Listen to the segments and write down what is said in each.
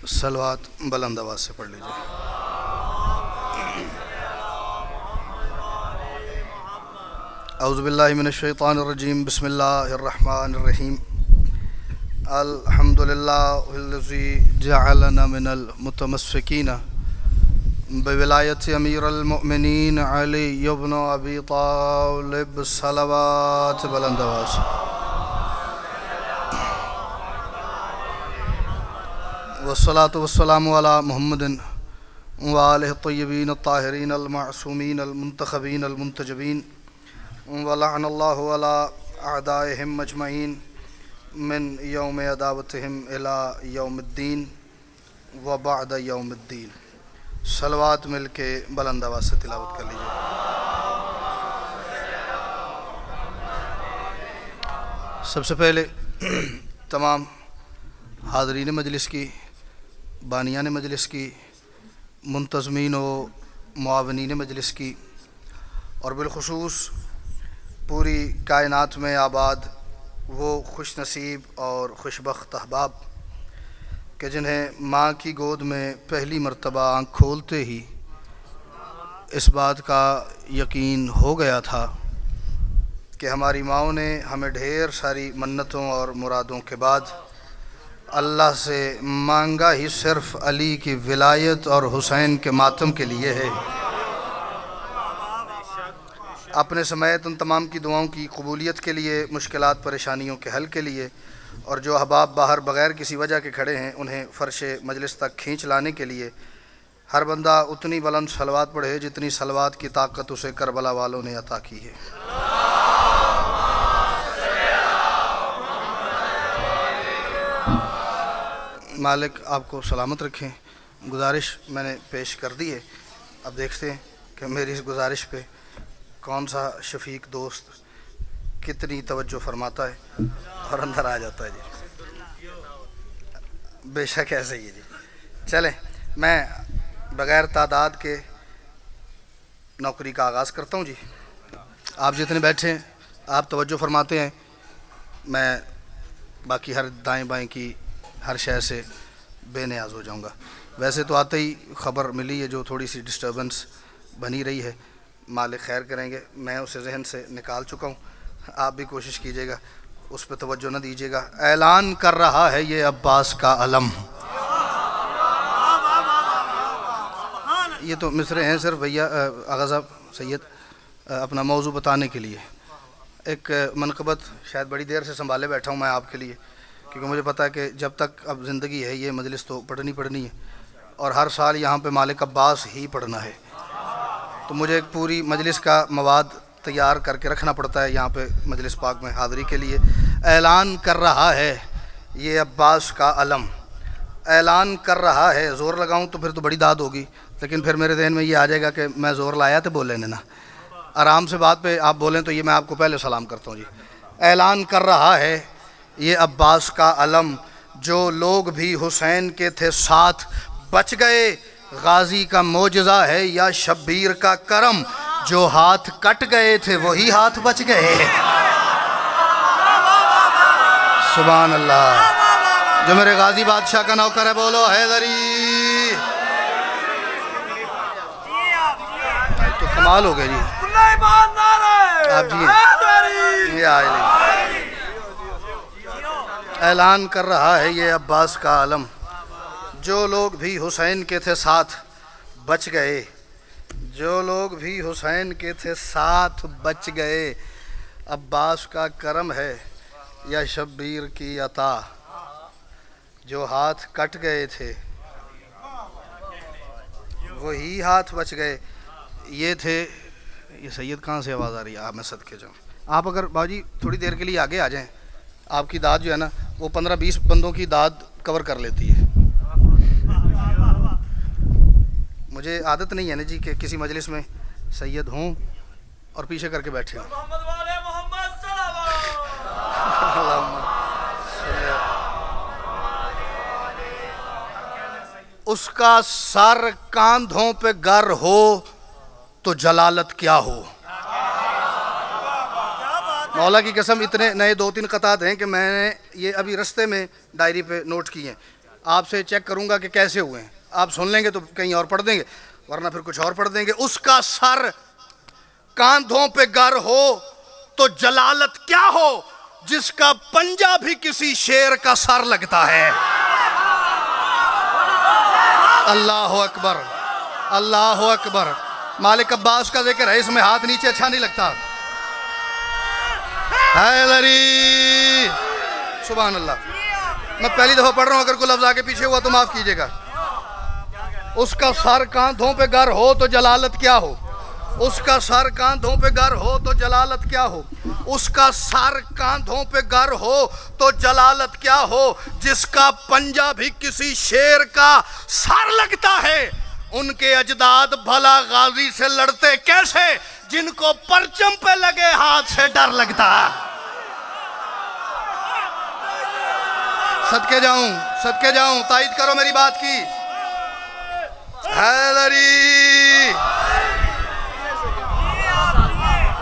صلوات بلند آواز سے پڑھ لیجیے۔ اعوذ باللہ من الشیطان الرجیم، بسم اللہ الرحمن الرحیم۔ الحمدللہ الذی جعلنا من المتمسکین بولایت امیر المؤمنین علی بن ابی طالب، صلوات بلند آواز۔ والصلاة والسلام علی محمد وآلہ الطیبین الطاہرین المعصومین المنتخبین المنتجبین، ولعن اللہ علی اعدائہم اجمعین من یوم عداوتہم الی یوم الدین وبعد یوم الدین۔ صلوات مل کے بلند آواز سے تلاوت کر لیجیے۔ سب سے پہلے تمام حاضرین مجلس کی، بانیان مجلس کی، منتظمین و معاونین مجلس کی، اور بالخصوص پوری کائنات میں آباد وہ خوش نصیب اور خوشبخت احباب کہ جنہیں ماں کی گود میں پہلی مرتبہ آنکھ کھولتے ہی اس بات کا یقین ہو گیا تھا کہ ہماری ماؤں نے ہمیں ڈھیر ساری منتوں اور مرادوں کے بعد اللہ سے مانگا ہی صرف علی کی ولایت اور حسین کے ماتم کے لیے ہے۔ اپنے سمیت ان تمام کی دعاؤں کی قبولیت کے لیے، مشکلات پریشانیوں کے حل کے لیے، اور جو احباب باہر بغیر کسی وجہ کے کھڑے ہیں انہیں فرش مجلس تک کھینچ لانے کے لیے، ہر بندہ اتنی بلند صلوات پڑھے جتنی صلوات کی طاقت اسے کربلا والوں نے عطا کی ہے۔ مالک آپ کو سلامت رکھیں۔ گزارش میں نے پیش کر دی ہے، اب دیکھتے ہیں کہ میری اس گزارش پہ کون سا شفیق دوست کتنی توجہ فرماتا ہے اور اندر آ جاتا ہے۔ جی بے شک ایسے ہی ہے۔ جی چلیں، میں بغیر تعداد کے نوکری کا آغاز کرتا ہوں۔ جی آپ جتنے بیٹھے ہیں آپ توجہ فرماتے ہیں، میں باقی ہر دائیں بائیں کی ہر شے سے بے نیاز ہو جاؤں گا۔ ویسے تو آتے ہی خبر ملی ہے جو تھوڑی سی ڈسٹربنس بنی رہی ہے، مالک خیر کریں گے، میں اسے ذہن سے نکال چکا ہوں، آپ بھی کوشش کیجیے گا اس پہ توجہ نہ دیجیے گا۔ اعلان کر رہا ہے یہ عباس کا علم۔ یہ تو مصرے ہیں صرف بھیا آغا صاحب سید اپنا موضوع بتانے کے لیے۔ ایک منقبت شاید بڑی دیر سے سنبھالے بیٹھا ہوں میں آپ کے لیے، کیونکہ مجھے پتہ ہے کہ جب تک اب زندگی ہے یہ مجلس تو پڑھنی ہے، اور ہر سال یہاں پہ مالک عباس ہی پڑھنا ہے، تو مجھے ایک پوری مجلس کا مواد تیار کر کے رکھنا پڑتا ہے یہاں پہ مجلس پاک میں حاضری کے لیے۔ اعلان کر رہا ہے یہ عباس کا علم، اعلان کر رہا ہے۔ زور لگاؤں تو پھر تو بڑی داد ہوگی، لیکن پھر میرے ذہن میں یہ آ جائے گا کہ میں زور لایا تو بول لینا نا، آرام سے بات پہ آپ بولیں تو یہ میں آپ کو پہلے سلام کرتا ہوں۔ جی اعلان کر رہا ہے یہ عباس کا علم، جو لوگ بھی حسین کے تھے ساتھ بچ گئے، غازی کا معجزہ ہے یا شبیر کا کرم، جو ہاتھ کٹ گئے تھے وہی ہاتھ بچ گئے۔ سبحان اللہ۔ جو میرے غازی بادشاہ کا نوکر ہے بولو حیدری۔ تو کمال ہو گئے جی آپ جی۔ یہ آئے لیں۔ اعلان کر رہا ہے یہ عباس کا علم، جو لوگ بھی حسین کے تھے ساتھ بچ گئے، جو لوگ بھی حسین کے تھے ساتھ بچ گئے، عباس کا کرم ہے یا شبیر کی عطا، جو ہاتھ کٹ گئے تھے وہی ہاتھ بچ گئے۔ یہ تھے، یہ سید کہاں سے آواز آ رہی ہے؟ آپ میں صدقے جاؤں، آپ اگر باجی تھوڑی دیر کے لیے آگے آ جائیں، آپ کی داد جو ہے نا وہ 15-20 بندوں کی داد کور کر لیتی ہے۔ مجھے عادت نہیں ہے نا جی کہ کسی مجلس میں سید ہوں اور پیچھے کر کے بیٹھے ہوں۔ اس کا سر کاندھوں پہ گر ہو تو جلالت کیا ہو۔ مولا کی قسم اتنے نئے 2-3 قطعات ہیں کہ میں نے یہ ابھی رستے میں ڈائری پہ نوٹ کی ہیں۔ آپ سے چیک کروں گا کہ کیسے ہوئے ہیں. آپ سن لیں گے تو کہیں اور پڑھ دیں گے, ورنہ پھر کچھ اور پڑھ دیں گے. اس کا سر کاندھوں پہ گر ہو تو جلالت کیا ہو, جس کا پنجہ بھی کسی شیر کا سر لگتا ہے. اللہ اکبر, اللہ اکبر. مالک عباس کا ذکر ہے, اس میں ہاتھ نیچے اچھا نہیں لگتا. حیدری, سبحان اللہ. میں پہلی دفعہ پڑھ رہا ہوں, اگر کوئی لفظ آگے پیچھے ہوا تو معاف کیجئے گا. اس کا سر کاندھوں پہ گر ہو تو جلالت کیا ہو, اس کا سر کاندھوں پہ گر ہو تو جلالت کیا ہو, اس کا سر کاندھوں پہ گر ہو تو جلالت کیا ہو, جس کا پنجہ بھی کسی شیر کا سر لگتا ہے. ان کے اجداد بھلا غازی سے لڑتے کیسے, جن کو پرچم پہ لگے ہاتھ سے ڈر لگتا. صدقے جاؤں, صدقے جاؤں, تائید کرو میری بات کی. حیدری,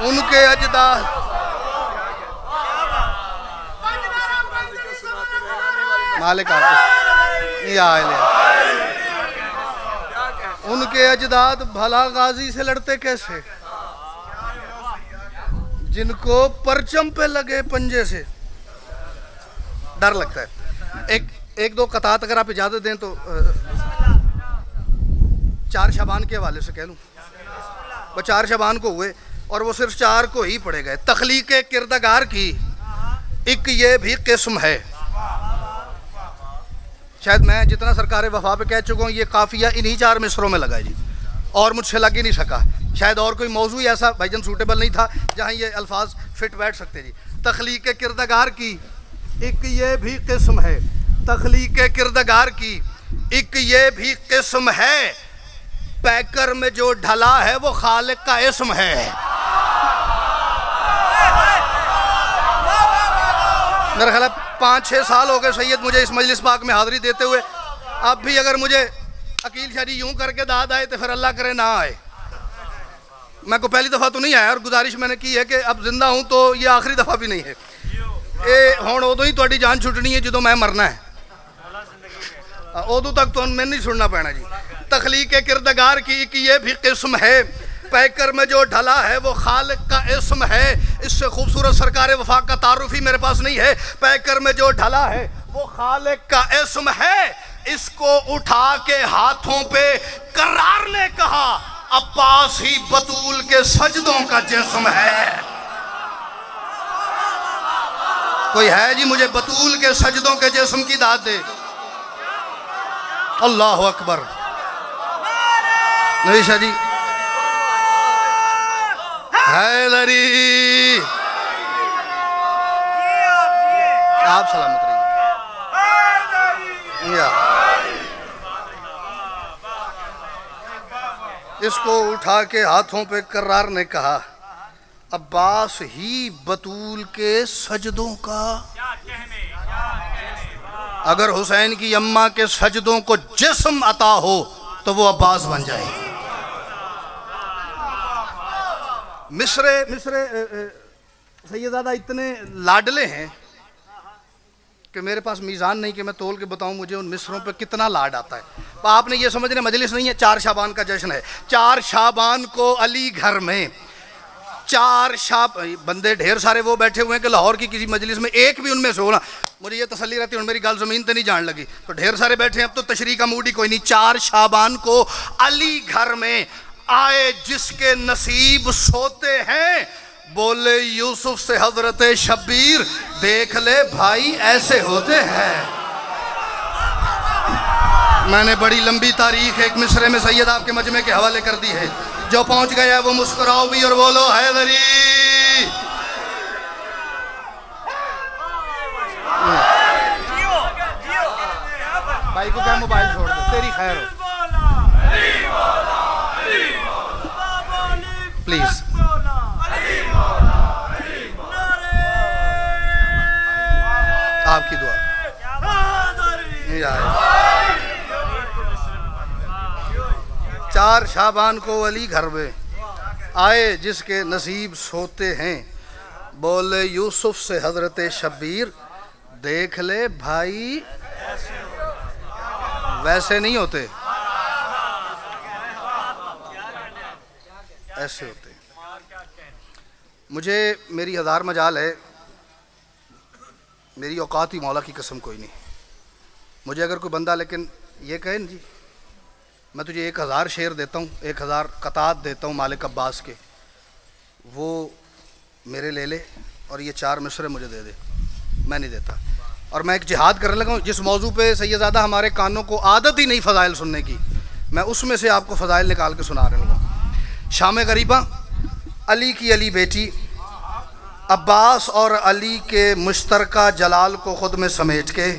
ان کے اجداد, مالک آپ یا ان کے اجداد بھلا غازی سے لڑتے کیسے, جن کو پرچم پہ لگے پنجے سے ڈر لگتا ہے. ایک دو قطعات اگر آپ اجازت دیں تو 4 شعبان کے حوالے سے کہہ لوں. وہ 4 شعبان کو ہوئے اور وہ صرف 4 کو ہی پڑھے گئے. تخلیق کردگار کی ایک یہ بھی قسم ہے. شاید میں جتنا سرکار وفا پہ کہہ چکا ہوں یہ قافیہ انہی 4 مصروں میں لگا ہے جی, اور مجھ سے لگ ہی نہیں سکا. شاید اور کوئی موضوع ایسا بھائی جان سوٹیبل نہیں تھا جہاں یہ الفاظ فٹ بیٹھ سکتے جی. تخلیق کردگار کی ایک یہ بھی قسم ہے, تخلیق کردگار کی ایک یہ بھی قسم ہے, پیکر میں جو ڈھلا ہے وہ خالق کا اسم ہے. میرا خیال ہے 5-6 سال ہو گئے سید مجھے اس مجلس پاک میں حاضری دیتے ہوئے. اب بھی اگر مجھے عقیل شاہ جی یوں کر کے داد آئے تو پھر اللہ کرے نہ آئے. میں کو پہلی دفعہ تو نہیں آیا, اور گزارش میں نے کی ہے کہ اب زندہ ہوں تو یہ آخری دفعہ بھی نہیں ہے. اے ہون ادو ہی تہاڈی جان چھٹنی ہے جدو میں مرنا ہے, ادو تک تو میں نہیں سننا پینا جی. تخلیق کردگار کی ایک یہ بھی قسم ہے, پیکر میں جو ڈھلا ہے وہ خالق کا اسم ہے. اس سے خوبصورت سرکار وفا کا تعارف ہی میرے پاس نہیں ہے. پیکر میں جو ڈھلا ہے وہ خالق کا اسم ہے. اس کو اٹھا کے ہاتھوں پہ کرار نے کہا, عباس ہی بطول کے سجدوں کا جسم ہے. کوئی ہے جی مجھے بطول کے سجدوں کے جسم کی داد دے. اللہ اکبر. نبی شاہ جی حیدری, آپ سلامت رہیے. اس کو اٹھا کے ہاتھوں پہ کرار نے کہا, عباس ہی بطول کے سجدوں کا. اگر حسین کی اماں کے سجدوں کو جسم عطا ہو تو وہ عباس بن جائے. مصر سیدزادہ اتنے لاڈلے ہیں کہ میرے پاس میزان نہیں کہ میں تول کے بتاؤں مجھے ان مصروں پہ کتنا لاڈ آتا ہے. آپ نے یہ سمجھنے مجلس نہیں ہے, 4 شعبان کا جشن ہے. 4 شعبان کو علی گھر میں 4 بندے ڈھیر سارے وہ بیٹھے ہوئے ہیں کہ لاہور کی کسی مجلس میں ایک بھی ان میں سے ہونا, مجھے یہ تسلی رہتی ہے اور میری گال زمین تے نہیں جان لگی. تو ڈھیر سارے بیٹھے ہیں, اب تو تشریح کا موڈ ہی کوئی نہیں. 4 شعبان کو علی گھر میں آئے جس کے نصیب سوتے ہیں, بولے یوسف سے حضرت شبیر, دیکھ لے بھائی ایسے ہوتے ہیں. میں نے بڑی لمبی تاریخ ایک مصرے میں سید آپ کے مجمع کے حوالے کر دی ہے. جو پہنچ گیا وہ مسکراؤ بھی اور بولو حیدری. بھائی کو کیا موبائل چھوڑ دو, تیری خیر ہو پلیز. آپ کی دعا. 4 شعبان کو علی گھر میں آئے جس کے نصیب سوتے ہیں, بولے یوسف سے حضرت شبیر, دیکھ لے بھائی ویسے نہیں ہوتے، ایسے ہوتے. مجھے میری ہزار مجال ہے، میری اوقات ہی مولا کی قسم کوئی نہیں. مجھے اگر کوئی بندہ لیکن یہ کہے نا جی میں تجھے 1000 شعر دیتا ہوں، 1000 قطعات دیتا ہوں مالک عباس کے، وہ میرے لے لے اور یہ 4 مصرے مجھے دے دے، میں نہیں دیتا. اور میں ایک جہاد کرنے لگا ہوں جس موضوع پہ سیدزادہ ہمارے کانوں کو عادت ہی نہیں فضائل سننے کی، میں اس میں سے آپ کو فضائل نکال کے سنا رہا ہوں. شام غریبہ، علی کی علی بیٹی، عباس اور علی کے مشترکہ جلال کو خود میں سمیٹ کے،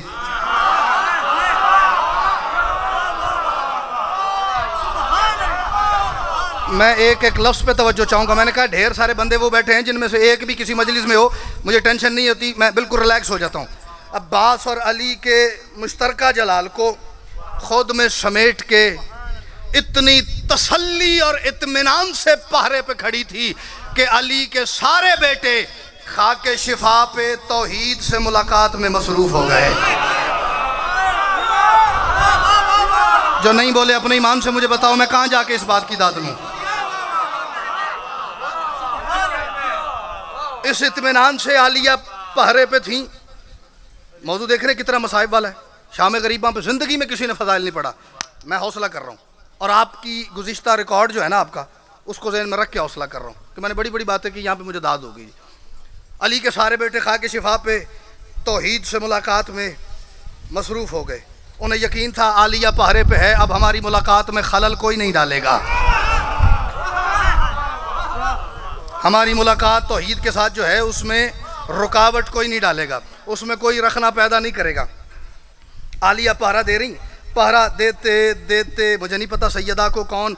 میں ایک ایک لفظ پہ توجہ چاہوں گا. میں نے کہا ڈھیر سارے بندے وہ بیٹھے ہیں جن میں سے ایک بھی کسی مجلس میں ہو مجھے ٹینشن نہیں ہوتی، میں بالکل ریلیکس ہو جاتا ہوں. عباس اور علی کے مشترکہ جلال کو خود میں سمیٹ کے اتنی تسلی اور اطمینان سے پہرے پہ کھڑی تھی کہ علی کے سارے بیٹے خاک شفا پہ توحید سے ملاقات میں مصروف ہو گئے. جو نہیں بولے اپنے ایمان سے مجھے بتاؤ میں کہاں جا کے اس بات کی داد لوں. اس اطمینان سے عالیہ پہرے پہ تھیں. موضوع دیکھ رہے ہیں کتنا مصائب والا ہے. شام غریباں پہ زندگی میں کسی نے فضائل نہیں پڑھا. میں حوصلہ کر رہا ہوں اور آپ کی گزشتہ ریکارڈ جو ہے نا آپ کا اس کو ذہن میں رکھ کے حوصلہ کر رہا ہوں کہ میں نے بڑی بڑی باتیں کی، یہاں پہ مجھے داد ہو گئی. علی کے سارے بیٹے خاک شفا پہ توحید سے ملاقات میں مصروف ہو گئے. انہیں یقین تھا عالیہ پہرے پہ ہے، اب ہماری ملاقات میں خلل کوئی نہیں ڈالے گا، ہماری ملاقات توحید کے ساتھ جو ہے اس میں رکاوٹ کوئی نہیں ڈالے گا، اس میں کوئی رخنا پیدا نہیں کرے گا. عالیہ پہرا دے رہی، پہرا دیتے دیتے مجھے نہیں پتا سیدہ کو کون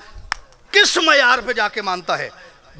کس معیار پہ جا کے مانتا ہے.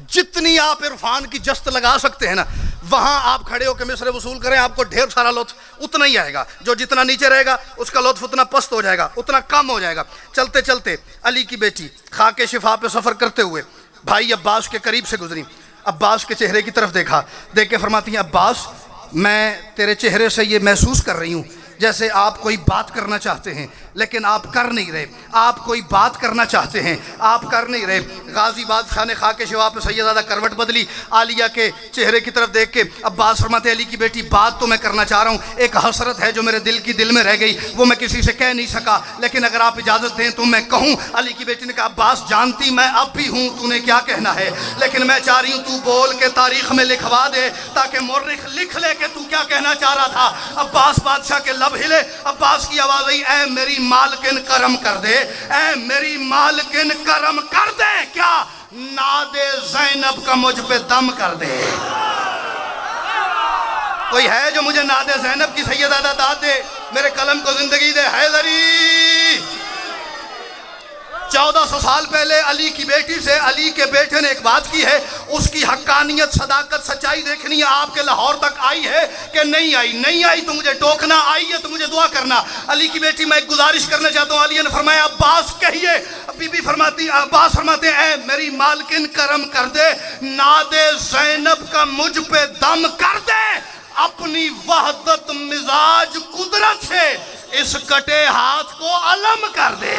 جتنی آپ عرفان کی جست لگا سکتے ہیں نا وہاں آپ کھڑے ہو کے مصرے وصول کریں، آپ کو ڈھیر سارا لطف اتنا ہی آئے گا. جو جتنا نیچے رہے گا اس کا لطف اتنا پست ہو جائے گا، اتنا کم ہو جائے گا. چلتے چلتے علی کی بیٹی خاک شفا پہ سفر کرتے ہوئے بھائی عباس کے قریب سے گزری. عباس کے چہرے کی طرف دیکھا، دیکھ کے فرماتی ہیں عباس میں تیرے چہرے سے یہ محسوس کر رہی ہوں جیسے آپ کوئی بات کرنا چاہتے ہیں لیکن آپ کر نہیں رہے. آپ کوئی بات کرنا چاہتے ہیں آپ کر نہیں رہے. غازی بادشاہ نے خاک شفا پہ سیدزادہ کروٹ بدلی، عالیہ کے چہرے کی طرف دیکھ کے عباس فرماتے علی کی بیٹی بات تو میں کرنا چاہ رہا ہوں، ایک حسرت ہے جو میرے دل میں رہ گئی، وہ میں کسی سے کہہ نہیں سکا، لیکن اگر آپ اجازت دیں تو میں کہوں. علی کی بیٹی نے کہا عباس جانتی میں اب بھی ہوں تو نے کیا کہنا ہے، لیکن میں چاہ رہی ہوں تو بول کے تاریخ میں لکھوا دے تاکہ مورخ لکھ لے کہ تو کیا کہنا چاہ رہا تھا. عباس بادشاہ کے لب ہلے. عباس کی آواز آئی اے میری مالکن کرم کر دے، اے میری مالکن کرم کر دے، کیا ناد زینب کا مجھ پہ دم کر دے. کوئی ہے جو مجھے ناد زینب کی سیدزادہ داد دے، میرے قلم کو زندگی دے. حیدری 1400 سال پہلے علی کی بیٹی سے علی کے بیٹے نے ایک بات کی ہے، اس کی حقانیت صداقت سچائی دیکھنی ہے. آپ کے لاہور تک آئی ہے کہ نہیں آئی؟ نہیں آئی تو مجھے ٹوکنا، آئی ہے تو مجھے دعا کرنا. علی کی بیٹی میں ایک گزارش کرنا چاہتا ہوں. علی نے فرمایا عباس کہیے. بی بی فرماتی عباس فرماتے اے میری مالکن کرم کر دے، ناد زینب کا مجھ پہ دم کر دے، اپنی وحدت مزاج قدرت سے اس کٹے ہاتھ کو علم کر دے.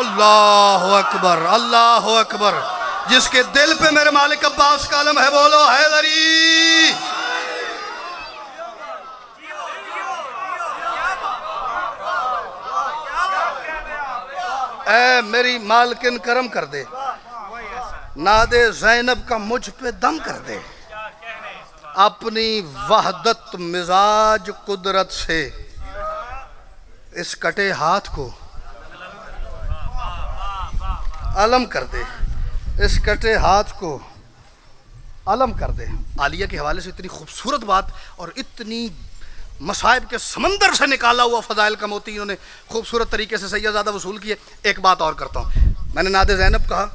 اللہ اکبر، اللہ اکبر. جس کے دل پہ میرے مالک عباس کا علم ہے بولو حیدری. اے میری مالکن کرم کر دے، ناد زینب کا مجھ پہ دم کر دے، اپنی وحدت مزاج قدرت سے اس کٹے ہاتھ کو علم کر دے، اس کٹے ہاتھ کو علم کر دے. عالیہ کے حوالے سے اتنی خوبصورت بات اور اتنی مصائب کے سمندر سے نکالا ہوا فضائل کا موتی انہوں نے خوبصورت طریقے سے سیدزادہ وصول کیے. ایک بات اور کرتا ہوں، میں نے ناد زینب کہا،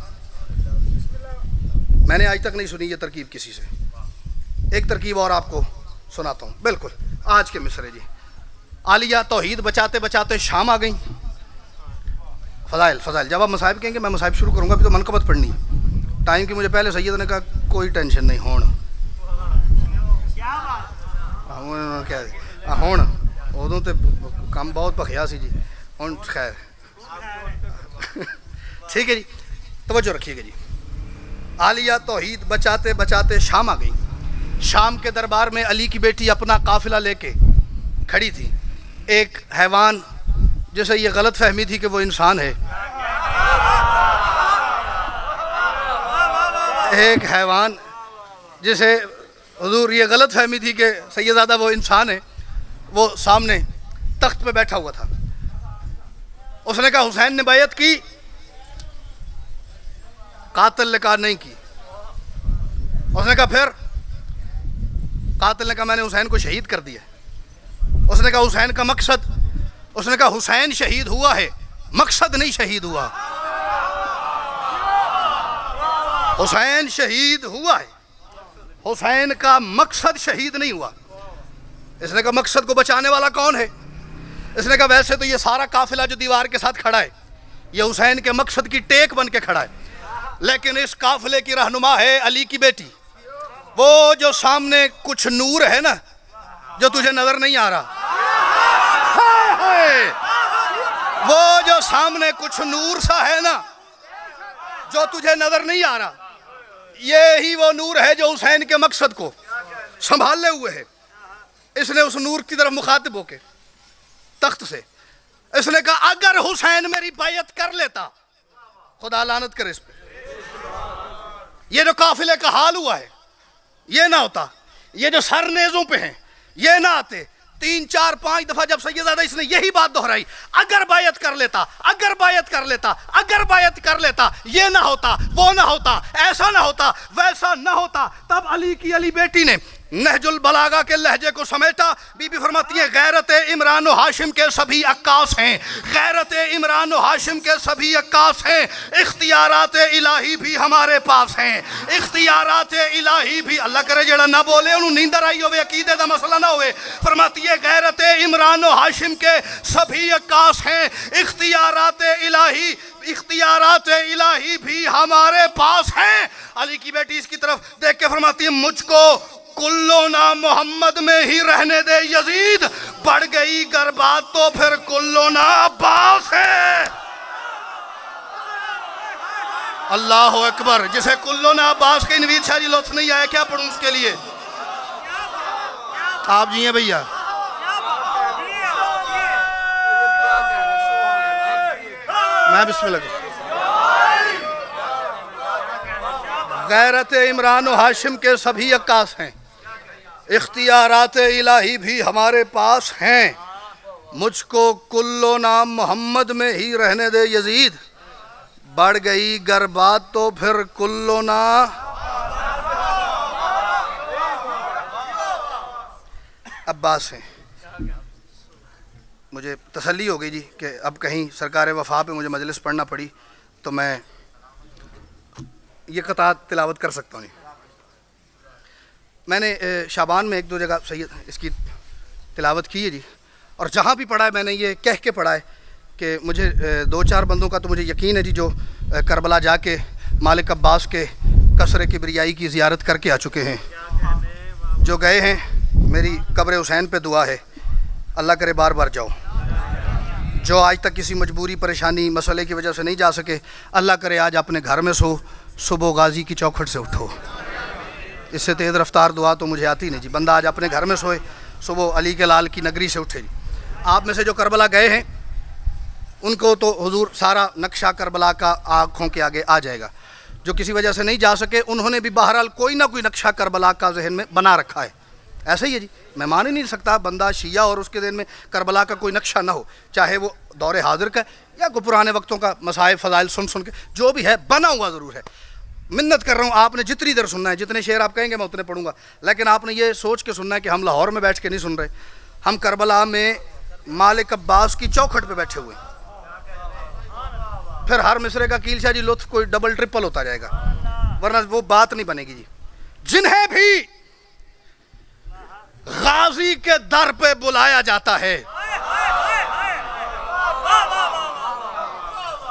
میں نے آج تک نہیں سنی یہ ترکیب کسی سے. ایک ترکیب اور آپ کو سناتا ہوں بالکل آج کے مصرے. جی عالیہ توحید بچاتے بچاتے شام آ گئیں. فضائل جب آپ مصائب کہیں گے میں مصائب شروع کروں گا، ابھی تو منقبت پڑھنی ہے. ٹائم کی مجھے پہلے سید نے کہا کوئی ٹینشن نہیں ہون ادوں تے کم بہت بخیا سی جی ہوں خیر ٹھیک ہے جی توجہ رکھیے گا جی. عالیہ توحید بچاتے بچاتے شام آ گئی. شام کے دربار میں علی کی بیٹی اپنا قافلہ لے کے کھڑی تھی. ایک حیوان جسے یہ غلط فہمی تھی کہ وہ انسان ہے, ایک حیوان جسے حضور یہ غلط فہمی تھی کہ سیدزادہ وہ انسان ہے, وہ سامنے تخت پہ بیٹھا ہوا تھا. اس نے کہا حسین نے بیعت کی؟ قاتل نے کہا نہیں کی. اس نے کہا پھر؟ قاتل نے کہا میں نے حسین کو شہید کر دیا. اس نے کہا حسین کا مقصد؟ اس نے کہا حسین شہید ہوا ہے, مقصد نہیں شہید ہوا. حسین شہید ہوا ہے, حسین کا مقصد شہید نہیں ہوا. اس نے کہا مقصد کو بچانے والا کون ہے؟ اس نے کہا ویسے تو یہ سارا قافلہ جو دیوار کے ساتھ کھڑا ہے یہ حسین کے مقصد کی ٹیک بن کے کھڑا ہے, لیکن اس قافلے کی رہنما ہے علی کی بیٹی. وہ جو سامنے کچھ نور ہے نا جو تجھے نظر نہیں آ رہا, وہ جو سامنے کچھ نور سا ہے نا جو تجھے نظر نہیں آ رہا, یہی وہ نور ہے جو حسین کے مقصد کو سنبھالے ہوئے ہے. اس نے اس نور کی طرف مخاطب ہو کے تخت سے اس نے کہا اگر حسین میری بیعت کر لیتا, خدا لعنت کرے اس پہ, یہ جو قافلے کا حال ہوا ہے یہ نہ ہوتا, یہ جو سر نیزوں پہ ہیں یہ نہ آتے. 3 4 5 دفعہ جب سیدزادہ اس نے یہی بات دہرائی, اگر بیعت کر لیتا, اگر بیعت کر لیتا, اگر بیعت کر لیتا, یہ نہ ہوتا, وہ نہ ہوتا, ایسا نہ ہوتا, ویسا نہ ہوتا. تب علی بیٹی نے نہج البلاغہ کے لہجے کو سمیٹا. بی بی فرماتی ہیں غیرت عمران و ہاشم کے سبھی عکاس ہیں, غیرت عمران و ہاشم کے سبھی عکاس ہیں, اختیارات الہی بھی ہمارے پاس ہیں, اختیارات الہی بھی. اللہ کرے جڑا نہ بولے انہوں نیندر آئی ہوئے, عقیدے دا مسئلہ نہ ہوئے. فرماتی ہے غیرت عمران و ہاشم کے سبھی عکاس ہیں, اختیارات الہی, اختیارات الہی بھی ہمارے پاس ہیں. علی کی بیٹی اس کی طرف دیکھ کے فرماتی ہے مجھ کو کلو نا محمد میں ہی رہنے دے یزید, بڑھ گئی گر بات تو پھر کلو نا عباس ہے. اللہ اکبر. جسے کلو نا عباس کے نوید شاہ جی لطف نہیں آیا, کیا پڑھوں اس کے لیے؟ آپ جی ہیں بھیا. میں بسم اللہ. غیرت عمران و ہاشم کے سبھی عکاس ہیں, اختیارات الہی بھی ہمارے پاس ہیں, مجھ کو کلو نام محمد میں ہی رہنے دے یزید, بڑھ گئی گر بات تو پھر کلو نا. عباس ہیں. مجھے تسلی ہو گئی جی کہ اب کہیں سرکار وفا پہ مجھے مجلس پڑھنا پڑی تو میں یہ قطعات تلاوت کر سکتا ہوں. میں نے شعبان میں 1 2 جگہ سید اس کی تلاوت کی ہے جی, اور جہاں بھی پڑھا ہے میں نے یہ کہہ کے پڑھا ہے کہ مجھے 2 4 بندوں کا تو مجھے یقین ہے جی جو کربلا جا کے مالک عباس کے قصر کبریائی کی زیارت کر کے آ چکے ہیں. جو گئے ہیں میری قبر حسین پہ دعا ہے, اللہ کرے بار بار جاؤ. جو آج تک کسی مجبوری پریشانی مسئلے کی وجہ سے نہیں جا سکے, اللہ کرے آج اپنے گھر میں سو, صبح غازی کی چوکھٹ سے اٹھو. اس سے تیز رفتار دعا تو مجھے آتی نہیں جی. بندہ آج اپنے گھر میں سوئے, صبح علی کے لال کی نگری سے اٹھے جی. آپ میں سے جو کربلا گئے ہیں ان کو تو حضور سارا نقشہ کربلا کا آنکھوں کے آگے آ جائے گا. جو کسی وجہ سے نہیں جا سکے انہوں نے بھی بہرحال کوئی نہ کوئی نقشہ کربلا کا ذہن میں بنا رکھا ہے. ایسا ہی ہے جی, میں مان ہی نہیں سکتا بندہ شیعہ اور اس کے ذہن میں کربلا کا کوئی نقشہ نہ ہو, چاہے وہ دور حاضر کا یا کوئی پرانے وقتوں کا مصائب فضائل سن کے جو بھی ہے بنا ہوا ضرور ہے. منت کر رہا ہوں, آپ نے جتنی دیر سننا ہے, جتنے شعر آپ کہیں گے میں اتنے پڑھوں گا, لیکن آپ نے یہ سوچ کے سننا ہے کہ ہم لاہور میں بیٹھ کے نہیں سن رہے, ہم کربلا میں مالک عباس کی چوکھٹ پہ بیٹھے ہوئے ہیں. پھر ہر مصرے کا کیل شاہ جی لطف کوئی ڈبل ٹرپل ہوتا جائے گا, ورنہ وہ بات نہیں بنے گی جی. جنہیں بھی غازی کے در پہ بلایا جاتا ہے,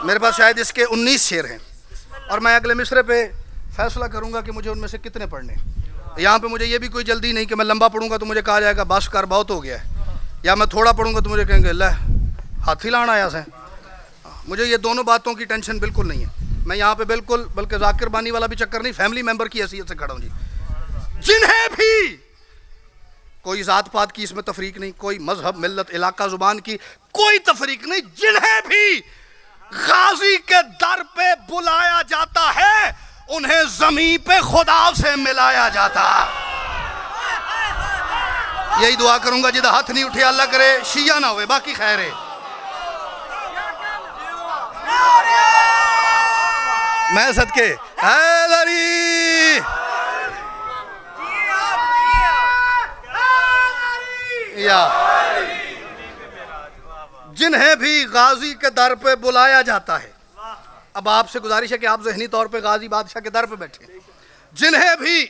میرے پاس شاید اس کے 19 شعر ہیں, اور میں اگلے مصرے پہ فیصلہ کروں گا کہ مجھے ان میں سے کتنے پڑھنے. یہاں پہ مجھے یہ بھی کوئی جلدی نہیں کہ میں لمبا پڑھوں گا تو مجھے کہا جائے گا بس کر بہت ہو گیا ہے. یا میں تھوڑا پڑھوں گا تو مجھے کہیں گے لے ہاتھی لانا آیا سے. مجھے یہ دونوں باتوں کی ٹینشن بالکل نہیں ہے. میں یہاں پہ بالکل بلکہ ذاکر بانی والا بھی چکر نہیں, فیملی ممبر کی حیثیت سے کھڑا ہوں جی. جنہیں بھی کوئی ذات پات کی اس میں تفریق نہیں, کوئی مذہب ملت علاقہ زبان کی کوئی تفریق نہیں, جنہیں بھی غازی کے در پہ بلایا جاتا ہے انہیں زمین پہ خدا سے ملایا جاتا. یہی دعا کروں گا جدہ ہاتھ نہیں اٹھے اللہ کرے شیعہ نہ ہوئے, باقی خیر ہے. میں صدقے حیدری یا جنہیں بھی غازی کے در پہ بلایا جاتا ہے. اب آپ سے گزارش ہے کہ آپ ذہنی طور پہ غازی بادشاہ کے در پہ بیٹھے. جنہیں بھی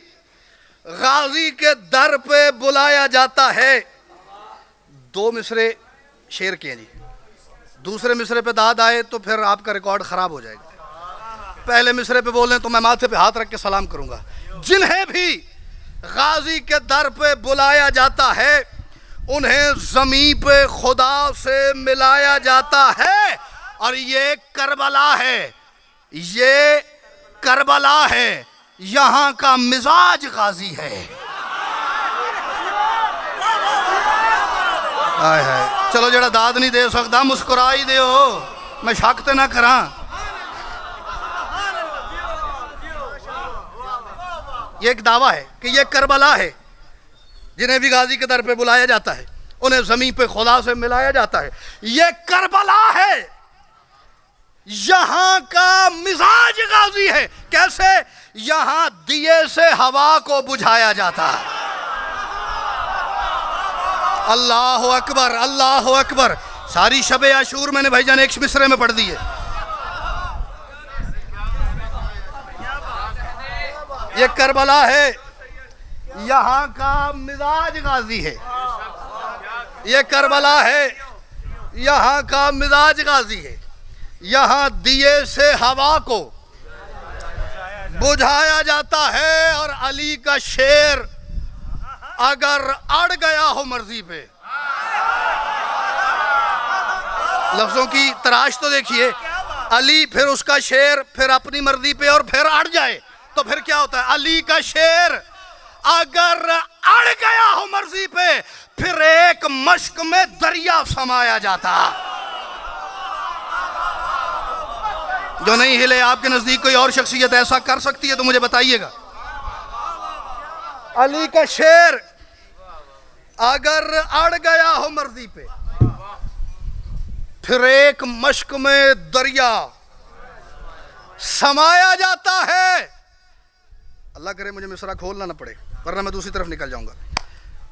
غازی کے در پہ بلایا جاتا ہے. دو مصرے شعر کے ہیں جی, دوسرے مصرے پہ داد آئے تو پھر آپ کا ریکارڈ خراب ہو جائے گا. پہلے مصرے پہ بولیں تو میں ماتھے پہ ہاتھ رکھ کے سلام کروں گا. جنہیں بھی غازی کے در پہ بلایا جاتا ہے انہیں زمین پہ خدا سے ملایا جاتا ہے. اور یہ کربلا ہے, یہ کربلا ہے, یہاں کا مزاج غازی ہے. چلو جڑا داد نہیں دے سکتا مسکرا ہی دے ہو, میں شک تے نہ کراں. یہ ایک دعویٰ ہے کہ یہ کربلا ہے. جنہیں بھی غازی کے در پہ بلایا جاتا ہے انہیں زمین پہ خدا سے ملایا جاتا ہے. یہ کربلا ہے, یہاں کا مزاج غازی ہے. کیسے؟ یہاں دیے سے ہوا کو بجھایا جاتا ہے. اللہ اکبر, اللہ اکبر. ساری شب عاشور میں نے بھائی جان ایک مصرے میں پڑھ دی ہے. یہ کربلا ہے, یہاں کا مزاج غازی ہے. یہ کربلا ہے, یہاں کا مزاج غازی ہے. یہاں دیے سے ہوا کو بجھایا جاتا ہے. اور علی کا شعر اگر اڑ گیا ہو مرضی پہ, لفظوں کی تراش تو دیکھیے, علی پھر اس کا شعر پھر اپنی مرضی پہ اور پھر اڑ جائے تو پھر کیا ہوتا ہے؟ علی کا شعر اگر اڑ گیا ہو مرضی پہ پھر ایک مشک میں دریا سمایا جاتا. جو نہیں ہلے آپ کے نزدیک کوئی اور شخصیت ایسا کر سکتی ہے تو مجھے بتائیے گا. علی کا شعر اگر اڑ گیا ہو مرضی پہ پھر ایک مشک میں دریا سمایا جاتا ہے. اللہ کرے مجھے مصرع کھولنا نہ پڑے ورنہ میں دوسری طرف نکل جاؤں گا.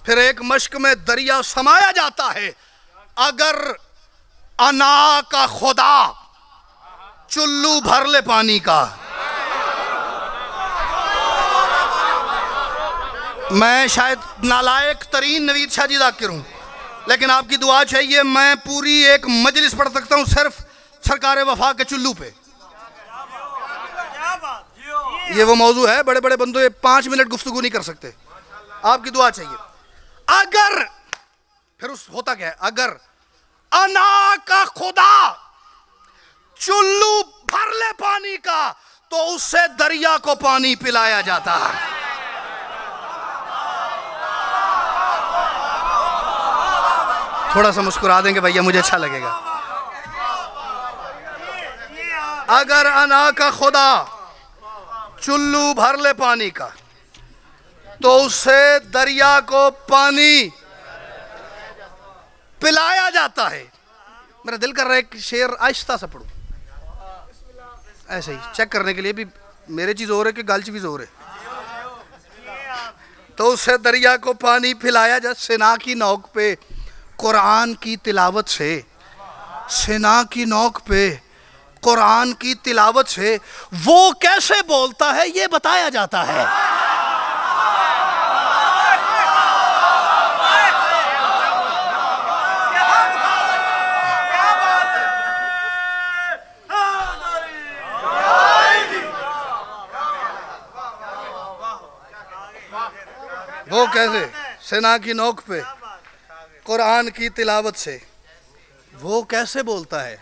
پھر ایک مشک میں دریا سمایا جاتا ہے. اگر انا کا خدا چلو بھر لے پانی کا. میں شاید نالائق ترین نوید شاہ جی ذاکر ہوں, لیکن آپ کی دعا چاہیے میں پوری ایک مجلس پڑھ سکتا ہوں صرف سرکار وفا کے چلو پہ. یہ وہ موضوع ہے, بڑے بڑے بندے 5 منٹ گفتگو نہیں کر سکتے. آپ کی دعا چاہیے. اگر پھر اس ہوتا کیا ہے؟ اگر انا کا خدا چلو بھر لے پانی کا تو اس سے دریا کو پانی پلایا جاتا ہے. تھوڑا سا مسکرا دیں گے بھیا, مجھے اچھا لگے گا. اگر انا کا خدا چلو بھر لے پانی کا تو اس سے دریا کو پانی پلایا جاتا ہے. میرا دل کر رہا ہے ایک شعر آہستہ سا پڑھوں, ایسے ہی چیک کرنے کے لیے بھی میرے چیز اور ہے کہ گالچ بھی زور ہے. تو اس سے دریا کو پانی پلایا جاتا. سنا کی نوک پہ قرآن کی تلاوت سے, سنا کی نوک پہ قرآن کی تلاوت سے وہ کیسے بولتا ہے یہ بتایا جاتا ہے. وہ کیسے سنا کی نوک پہ قرآن کی تلاوت سے وہ کیسے بولتا ہے،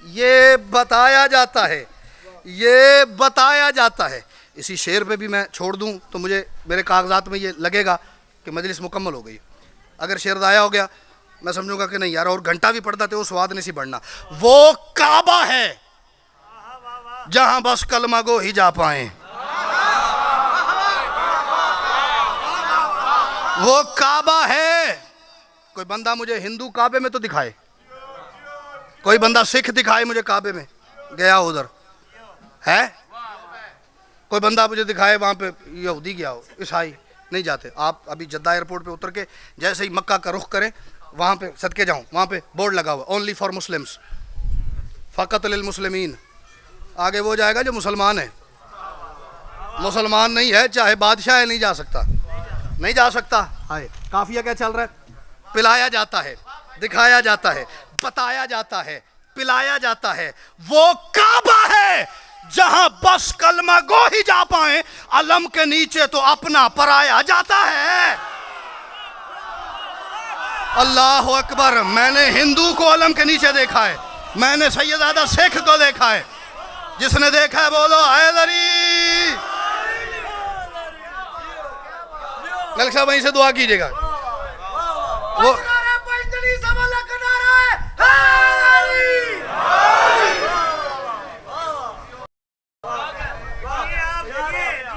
یہ بتایا جاتا ہے، یہ بتایا جاتا ہے۔ اسی شعر پہ بھی میں چھوڑ دوں تو مجھے میرے کاغذات میں یہ لگے گا کہ مجلس مکمل ہو گئی۔ اگر شعر ضائع ہو گیا میں سمجھوں گا کہ نہیں یار اور گھنٹہ بھی پڑھتا تو وہ سواد نہیں سی بڑھنا۔ وہ کعبہ ہے جہاں بس کلمہ گو ہی جا پائیں، وہ کعبہ ہے۔ کوئی بندہ مجھے ہندو کعبے میں تو دکھائے، کوئی بندہ سکھ دکھائے مجھے کعبے میں گیا ادھر ہے، کوئی بندہ مجھے دکھائے وہاں پہ یہودی گیا ہو، عیسائی نہیں جاتے۔ آپ ابھی جدہ ایئرپورٹ پہ اتر کے جیسے ہی مکہ کا رخ کریں وہاں پہ صدقے جاؤں، وہاں پہ بورڈ لگا ہوا اونلی فار مسلمس، فقط للمسلمین۔ آگے وہ جائے گا جو مسلمان ہے، مسلمان نہیں ہے چاہے بادشاہ ہے نہیں جا سکتا، نہیں جا سکتا۔ ہائے قافیہ کیا چل رہا ہے؟ پلایا جاتا ہے، دکھایا جاتا ہے، بتایا جاتا ہے، پلایا جاتا ہے۔ وہ کعبہ ہے جہاں بس کلمہ گو ہی جا پائیں، علم کے نیچے تو اپنا پرایا جاتا ہے۔ اللہ اکبر۔ میں نے ہندو کو علم کے نیچے دیکھا ہے، میں نے سیدزادہ سکھ کو دیکھا ہے، جس نے دیکھا ہے بولو حیدری۔ ملک صاحب وہیں سے دعا کیجئے گا۔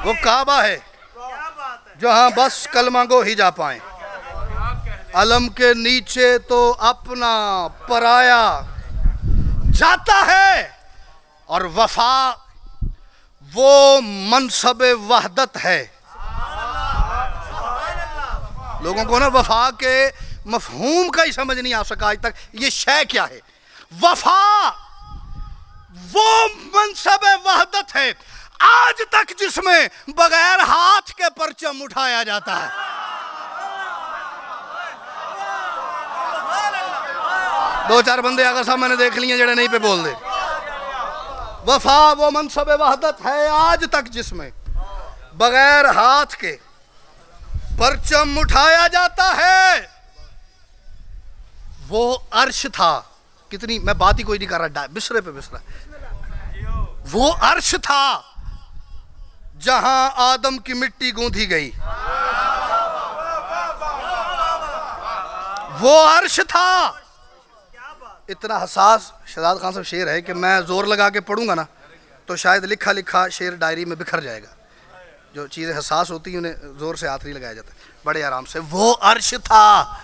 وہ کعبہ ہے جہاں بس کلمہ گو ہی جا پائیں، علم کے نیچے تو اپنا پرایا جاتا ہے۔ اور وفا وہ منصب وحدت ہے۔ لوگوں کو نا وفا کے مفہوم کا ہی سمجھ نہیں آ سکا آج تک، یہ شے کیا ہے۔ وفا وہ منصب وحدت ہے آج تک جس میں بغیر ہاتھ کے پرچم اٹھایا جاتا ہے۔ دو چار بندے آگا صاحب میں نے دیکھ لیے جڑے نہیں پہ بول دے۔ وفا وہ منصب وحدت ہے آج تک جس میں بغیر ہاتھ کے پرچم اٹھایا جاتا ہے۔ وہ عرش تھا، کتنی میں بات ہی کوئی نہیں کر رہا، بسرے پہ بسرا۔ وہ عرش تھا جہاں آدم کی مٹی گوندھی گئی، وہ عرش تھا۔ اتنا حساس شہزاد خان صاحب شعر ہے کہ میں زور لگا کے پڑھوں گا نا تو شاید لکھا لکھا شعر ڈائری میں بکھر جائے گا۔ جو چیزیں حساس ہوتی ہیں انہیں زور سے ہاتھ نہیں لگایا جاتا، بڑے آرام سے۔ وہ عرش تھا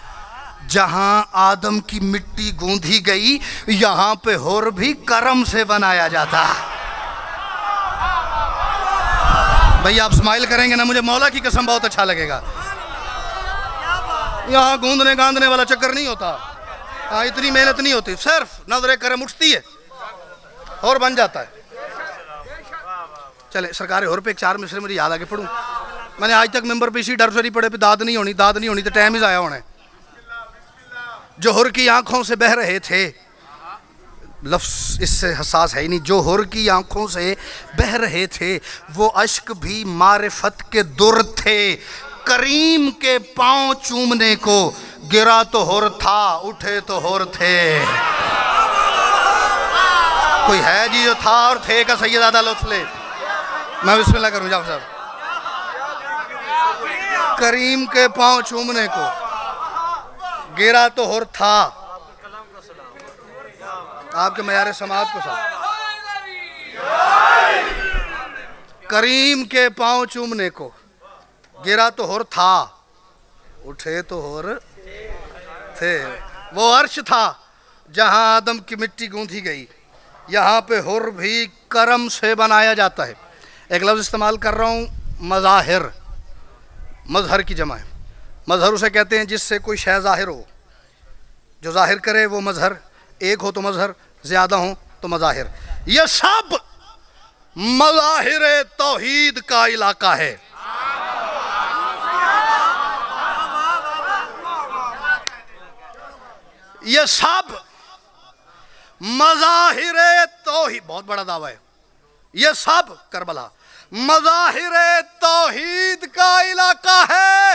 جہاں آدم کی مٹی گوندھی گئی، یہاں پہ حور بھی کرم سے بنایا جاتا۔ بھئی آپ اسمائل کریں گے نا مجھے مولا کی قسم بہت اچھا لگے گا۔ یہاں گوندنے گاندنے والا چکر نہیں ہوتا، ہاں اتنی محنت نہیں ہوتی، صرف نظر کرم اٹھتی ہے اور بن جاتا ہے۔ چلے سرکار اور پہ ایک چار مصرے مجھے یاد آگے پڑھوں۔ میں نے آج تک ممبر پہ اسی ڈر سے نہیں پڑھے پہ داد نہیں ہونی تو ٹائم ہی ضائع ہونا ہے۔ جو حور کی آنکھوں سے بہہ رہے تھے، لفظ اس سے حساس ہے ہی نہیں، جو حور کی آنکھوں سے بہہ رہے تھے وہ اشک بھی معرفت کے در تھے، کریم کے پاؤں چومنے کو گرا تو حور تھا، اٹھے تو حور تھے۔ کوئی ہے جی جو تھا اور تھے کا سیدزادہ لطف لے؟ میں بسم اللہ کروں جاؤ صاحب۔ کریم کے پاؤں چومنے کو گرا تو حور تھا، آپ کے معیار سماعت کو ساتھ۔ کریم کے پاؤں چومنے کو گرا تو حور تھا، اٹھے تو حور تھے۔ وہ عرش تھا جہاں آدم کی مٹی گوندھی گئی، یہاں پہ حور بھی کرم سے بنایا جاتا ہے۔ ایک لفظ استعمال کر رہا ہوں، مظاہر، مظہر کی جمع ہے۔ مظہر اسے کہتے ہیں جس سے کوئی شے ظاہر ہو، جو ظاہر کرے وہ مظہر، ایک ہو تو مظہر، زیادہ ہوں تو مظاہر۔ یہ سب مظاہر توحید کا علاقہ ہے۔ یہ سب مظاہر توحید، بہت بڑا دعویٰ ہے، یہ سب کربلا مظاہر توحید کا علاقہ ہے۔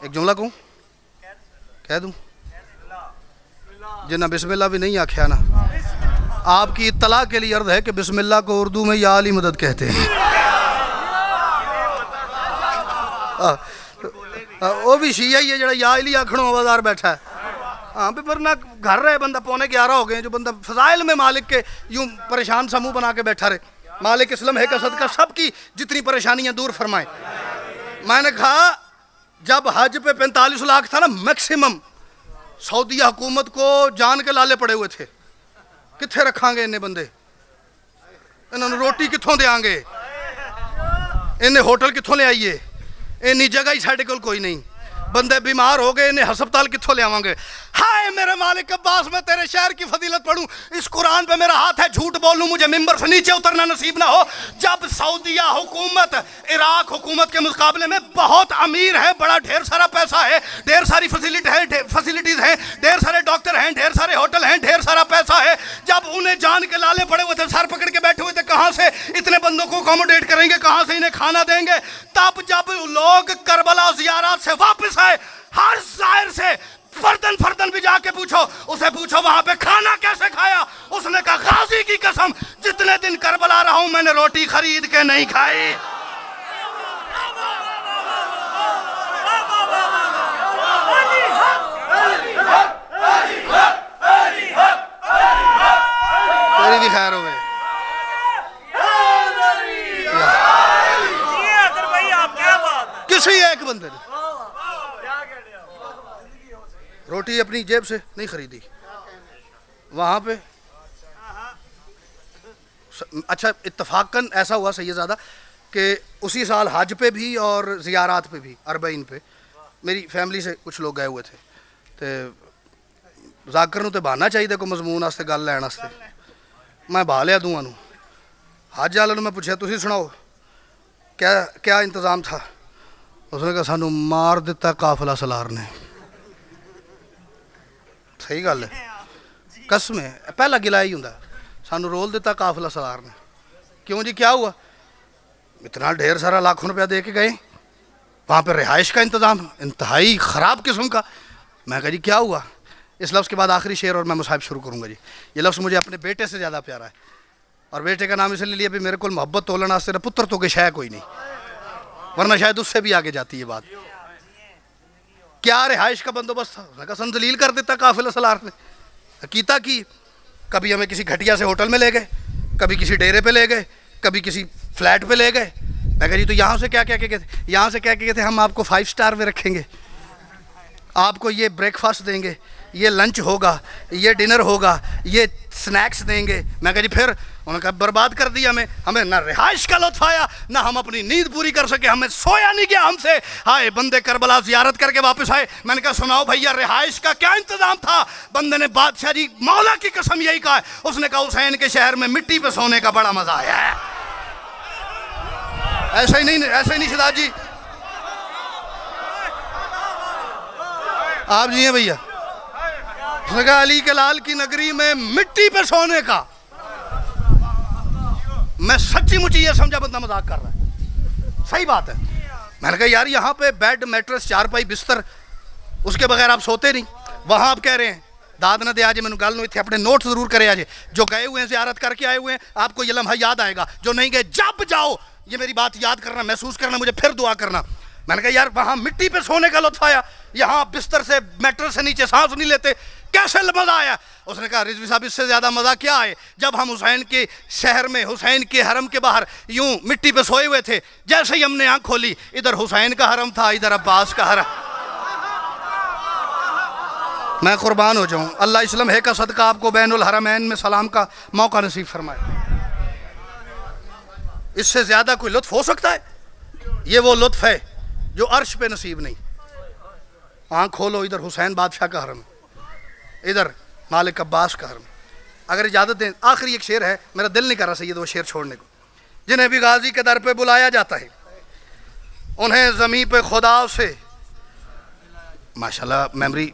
ایک جملہ کہوں، کہہ دوں؟ جنہ بسم اللہ بھی نہیں آکھیا نا، آپ کی اطلاع کے لیے عرض ہے کہ بسم اللہ کو اردو میں یا علی مدد کہتے ہیں۔ وہ بھی شیعہ ہی ہے جڑا یا علی آکھنوں آوازار بیٹھا ہے۔ ہاں بھی ورنہ گھر رہے بندہ 11:15 ہو گئے، جو بندہ فضائل میں مالک کے یوں پریشان سا منہ بنا کے بیٹھا رہے۔ مالک اسلم ہے کا صدقہ سب کی جتنی پریشانیاں دور فرمائے۔ میں نے کہا جب حج پہ 45 لاکھ تھا نا میکسیمم، سعودیہ حکومت کو جان کے لالے پڑے ہوئے تھے، کتھے رکھاں گے انہیں بندے، انہوں نے روٹی کتھوں دے آنگے، انہیں ہوٹل کتھوں لے آئیے، انہیں جگہ ہی ساڑھے کل کوئی نہیں، بندے بیمار ہو گئے، انہیں ہسپتال کتھوں لے آوانگے۔ ہائے میرے مالک عباس، میں تیرے شہر کی فضیلت پڑھوں، اس قرآن پہ میرا ہاتھ ہے، جھوٹ بولوں مجھے ممبر سے نیچے اترنا نصیب نہ ہو۔ جب سعودیہ حکومت عراق حکومت کے مقابلے میں بہت امیر ہے، بڑا ڈھیر سارا پیسہ ہے، ڈھیر ساری فیسلٹیز ہیں، ڈھیر سارے ڈاکٹر ہیں، ڈھیر سارے ہوٹل ہیں، ڈھیر سارا پیسہ ہے، جب انہیں جان کے لالے پڑے ہوئے تھے، سر پکڑ کے بیٹھے ہوئے تھے کہاں سے اتنے بندوں کو اکوموڈیٹ کریں گے، کہاں سے انہیں کھانا دیں گے، تب جب لوگ کربلا زیارات سے واپس آئے، ہر زائر سے فردن بھی جا کے پوچھو، اسے پوچھو وہاں پہ کھانا کیسے کھایا، اس نے کہا غازی کی قسم جتنے دن کربلا رہا ہوں میں نے روٹی خرید کے نہیں کھائی۔ تیری بھی خیر ہوئے کسی ایک بندے نے روٹی اپنی جیب سے نہیں خریدی وہاں پہ۔ اچھا اتفاقاً ایسا ہوا سید زادہ کہ اسی سال حج پہ بھی اور زیارات پہ بھی 40 پہ میری فیملی سے کچھ لوگ گئے ہوئے تھے، تو ذاکر نو تے بہانا چاہیے کوئی مضمون واسطے گل لین واسطے، میں بہا لیا دونوں نو۔ حج والے میں پوچھا تسی سناؤ کیا انتظام تھا، اس نے کہا سانو مار دیتا قافلہ سالار نے۔ صحیح گل ہے، قسم ہے، پہلا گلا ہی ہوں سانو رول دیتا قافلہ سالار نے۔ کیوں جی کیا ہوا؟ اتنا ڈھیر سارا لاکھوں روپیہ دے کے گئے، وہاں پہ رہائش کا انتظام انتہائی خراب قسم کا۔ میں کہا جی کیا ہوا؟ اس لفظ کے بعد آخری شعر اور میں مصاحب شروع کروں گا جی۔ یہ لفظ مجھے اپنے بیٹے سے زیادہ پیارا ہے، اور بیٹے کا نام اس لیے لیا بھی میرے کو محبت تولن واسطے نہ پتر تو کہ شے کوئی نہیں، ورنہ شاید اس سے بھی آگے جاتی یہ بات۔ کیا رہائش کا بندوبست تھا؟ اس نے کہا سنزلیل کر دیتا قافلہ سالار نے۔ کیتا کی کبھی ہمیں کسی گھٹیا سے ہوٹل میں لے گئے، کبھی کسی ڈیرے پہ لے گئے، کبھی کسی فلیٹ پہ لے گئے۔ میں کہا جی تو یہاں سے کیا کہہ کے گئے تھے؟ یہاں سے کہہ کے گئے تھے ہم آپ کو 5 سٹار میں رکھیں گے، آپ کو یہ بریک فاسٹ دیں گے، یہ لنچ ہوگا، یہ ڈنر ہوگا، یہ سنیکس دیں گے۔ میں کہا جی پھر؟ انہوں نے کہا برباد کر دیا ہمیں نہ رہائش کا لطف آیا، نہ ہم اپنی نیند پوری کر سکے، ہمیں سویا نہیں گیا ہم سے۔ ہائے بندے کربلا زیارت کر کے واپس آئے۔ میں نے کہا سناؤ بھیا رہائش کا کیا انتظام تھا؟ بندے نے بادشاہ جی مولا کی قسم یہی کہا ہے۔ اس نے کہا حسین کے شہر میں مٹی پہ سونے کا بڑا مزہ آیا ہے۔ ایسے ہی نہیں شداد جی، آپ جی ہیں بھیا۔ اس نے کہا علی کے لال کی نگری میں مٹی پہ سونے کا، میں سچی مچی یہ سمجھا بندہ مذاق کر رہا ہے، صحیح بات ہے۔ میں نے کہا یار یہاں پہ بیڈ میٹرس چارپائی بستر اس کے بغیر آپ سوتے نہیں، وہاں آپ کہہ رہے ہیں داد نہ دے آجے میں گل نہیں تھے، اپنے نوٹ ضرور کرے آجے، جو گئے ہوئے ہیں زیارت کر کے آئے ہوئے ہیں آپ کو یہ لمحہ یاد آئے گا، جو نہیں گئے جب جاؤ یہ میری بات یاد کرنا، محسوس کرنا، مجھے پھر دعا کرنا۔ میں نے کہا یار وہاں مٹی پہ سونے کا لطف آیا، یہاں بستر سے میٹرس سے نیچے سانس نہیں لیتے، کیسے مزہ آیا؟ اس نے کہا رضوی صاحب اس سے زیادہ مزہ کیا ہے؟ جب ہم حسین کے شہر میں حسین کے حرم کے باہر یوں مٹی پہ سوئے ہوئے تھے، جیسے ہی ہم نے آنکھ کھولی ادھر حسین کا حرم تھا، ادھر عباس کا حرم۔ میں قربان ہو جاؤں، اللہ اسلم ہے کا صدقہ آپ کو بین الحرمین میں سلام کا موقع نصیب فرمائے۔ اس سے زیادہ کوئی لطف ہو سکتا ہے؟ یہ وہ لطف ہے جو عرش پہ نصیب نہیں۔ آنکھ کھولو ادھر حسین بادشاہ کا حرم، ادھر مالک عباس کا حرم۔ اگر اجازت دیں آخری ایک شعر ہے، میرا دل نہیں کر رہا سید وہ شعر چھوڑنے کو۔ جنہیں بھی غازی کے در پہ بلایا جاتا ہے انہیں زمین پہ خدا سے، ماشاءاللہ میمری